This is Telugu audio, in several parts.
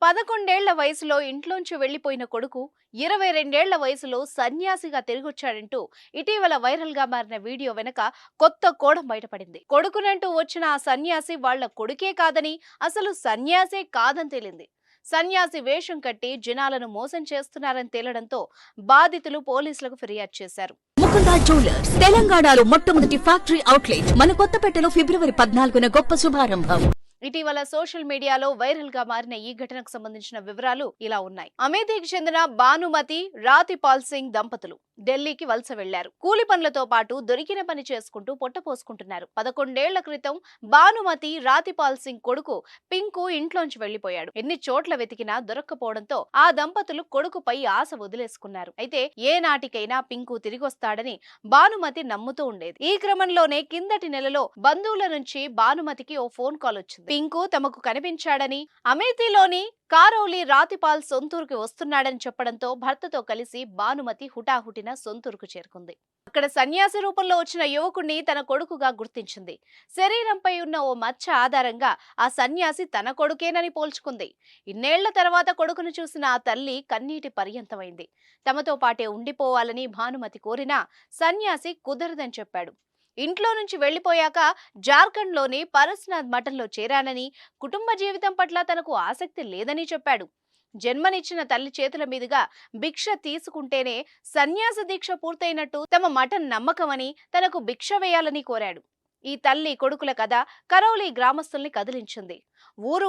11 వయసులో ఇంట్లోంచి వెళ్లిపోయిన కొడుకు 22 వయసులో సన్యాసిగా తిరిగొచ్చాడంటూ ఇటీవల వైరల్ గా మారిన వీడియో వెనక కొత్త కోణం బయటపడింది. కొడుకునంటూ వచ్చిన ఆ సన్యాసి వాళ్ళ కొడుకే కాదని, అసలు సన్యాసే కాదని తేలింది. సన్యాసి వేషం కట్టి జనాలను మోసం చేస్తున్నారని తేలడంతో బాధితులు పోలీసులకు ఫిర్యాదు చేశారు. ముకుందా జ్యువెలర్స్ తెలంగాణలో మొట్టమొదటి ఫ్యాక్టరీ అవుట్లెట్ మన కొత్తపేటలో ఫిబ్రవరి 14న గొప్ప శుభారంభం. ఇటీవల సోషల్ మీడియాలో వైరల్ గా మారిన ఈ ఘటనకు సంబంధించిన వివరాలు ఇలా ఉన్నాయి. అమేథీకి చెందిన భానుమతి రాతిపాల్ సింగ్ దంపతులు ఢిల్లీకి వలస వెళ్లారు. కూలి పనులతో పాటు దొరికిన పని చేసుకుంటూ పొట్టపోసుకుంటున్నారు. 11 క్రితం భానుమతి రాతిపాల్ సింగ్ కొడుకు పింకు ఇంట్లోంచి వెళ్లిపోయాడు. ఎన్ని చోట్ల వెతికినా దొరక్కపోవడంతో ఆ దంపతులు కొడుకుపై ఆశ వదిలేసుకున్నారు. అయితే ఏ నాటికైనా పింకు తిరిగొస్తాడని భానుమతి నమ్ముతూ ఉండేది. ఈ క్రమంలోనే కిందటి నెలలో బంధువుల నుంచి భానుమతికి ఓ ఫోన్ కాల్ వచ్చింది. పింకు తమకు కనిపించాడని, అమేథీలోని కారౌలి రాతిపాల్ సొంతూరుకి వస్తున్నాడని చెప్పడంతో భర్తతో కలిసి భానుమతి హుటాహుటిన సొంతూరుకు చేరుకుంది. అక్కడ సన్యాసి రూపంలో వచ్చిన యువకుణ్ణి తన కొడుకుగా గుర్తించింది. శరీరంపై ఉన్న ఓ మచ్చ ఆధారంగా ఆ సన్యాసి తన కొడుకేనని పోల్చుకుంది. ఇన్నేళ్ల తర్వాత కొడుకును చూసిన ఆ తల్లి కన్నీటి పర్యంతమైంది. తమతో పాటే ఉండిపోవాలని భానుమతి కోరినా సన్యాసి కుదరదని చెప్పాడు. ఇంట్లో నుంచి వెళ్లిపోయాక జార్ఖండ్లోని పరస్నాథ్ మఠంలో చేరానని, కుటుంబ జీవితం పట్ల తనకు ఆసక్తి లేదని చెప్పాడు. జన్మనిచ్చిన తల్లి చేతుల మీదుగా భిక్ష తీసుకుంటేనే సన్యాస దీక్ష పూర్తయినట్టు తమ మఠం నమ్మకమని, తనకు భిక్ష వేయాలని కోరాడు. ఈ తల్లి కొడుకుల కథ కరౌలి గ్రామస్తుల్ని కదిలించింది.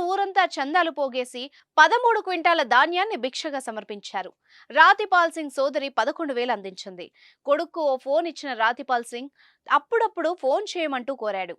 ఊరంతా చందాలు పోగేసి 13 క్వింటాల ధాన్యాన్ని భిక్షగా సమర్పించారు. రాతిపాల్ సింగ్ సోదరి 11,000 అందించింది. కొడుకు ఓ ఫోన్ ఇచ్చిన రాతిపాల్ సింగ్ అప్పుడప్పుడు ఫోన్ చేయమంటూ కోరాడు.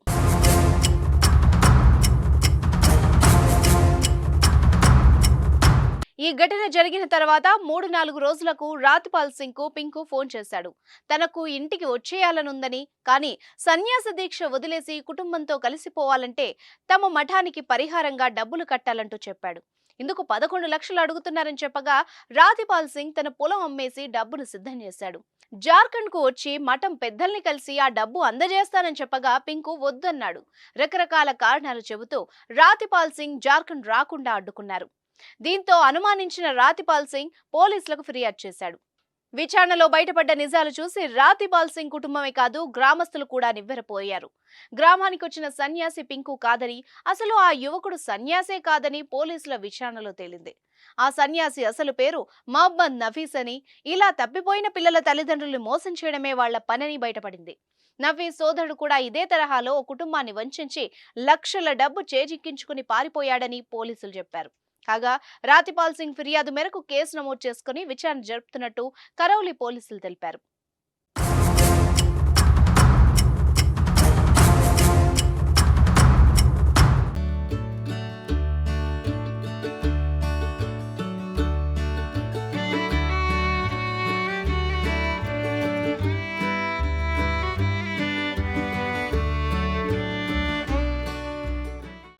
ఈ ఘటన జరిగిన తర్వాత 3-4 రోజులకు రాతిపాల్ సింగ్ కు పింకు ఫోన్ చేశాడు. తనకు ఇంటికి వచ్చేయాలనుందని, కానీ సన్యాస దీక్ష వదిలేసి కుటుంబంతో కలిసిపోవాలంటే తమ మఠానికి పరిహారంగా డబ్బులు కట్టాలంటూ చెప్పాడు. ఇందుకు 11 లక్షలు అడుగుతున్నారని చెప్పగా రాతిపాల్ సింగ్ తన పొలం అమ్మేసి డబ్బును సిద్ధం చేశాడు. జార్ఖండ్ కు వచ్చి మఠం పెద్దల్ని కలిసి ఆ డబ్బు అందజేస్తానని చెప్పగా పింకు వద్దన్నాడు. రకరకాల కారణాలు చెబుతూ రాతిపాల్ సింగ్ జార్ఖండ్ రాకుండా అడ్డుకున్నారు. దీంతో అనుమానించిన రాతిపాల్ సింగ్ పోలీసులకు ఫిర్యాదు చేశాడు. విచారణలో బయటపడ్డ నిజాలు చూసి రాతిపాల్ సింగ్ కుటుంబమే కాదు, గ్రామస్తులు కూడా నివ్వెరపోయారు. గ్రామానికి వచ్చిన సన్యాసి పింకు కాదని, అసలు ఆ యువకుడు సన్యాసే కాదని పోలీసుల విచారణలో తేలింది. ఆ సన్యాసి అసలు పేరు మహమ్మద్ నఫీస్ అని, ఇలా తప్పిపోయిన పిల్లల తల్లిదండ్రుల్ని మోసం చేయడమే వాళ్ల పనని బయటపడింది. నఫీస్ సోదరుడు కూడా ఇదే తరహాలో ఓ కుటుంబాన్ని వంచించి లక్షల డబ్బు చేజిక్కించుకుని పారిపోయాడని పోలీసులు చెప్పారు. కాగా రాతిపాల్ సింగ్ ఫిర్యాదు మేరకు కేసు నమోదు చేసుకుని విచారణ జరుపుతున్నట్టు కరౌలి పోలీసులు తెలిపారు.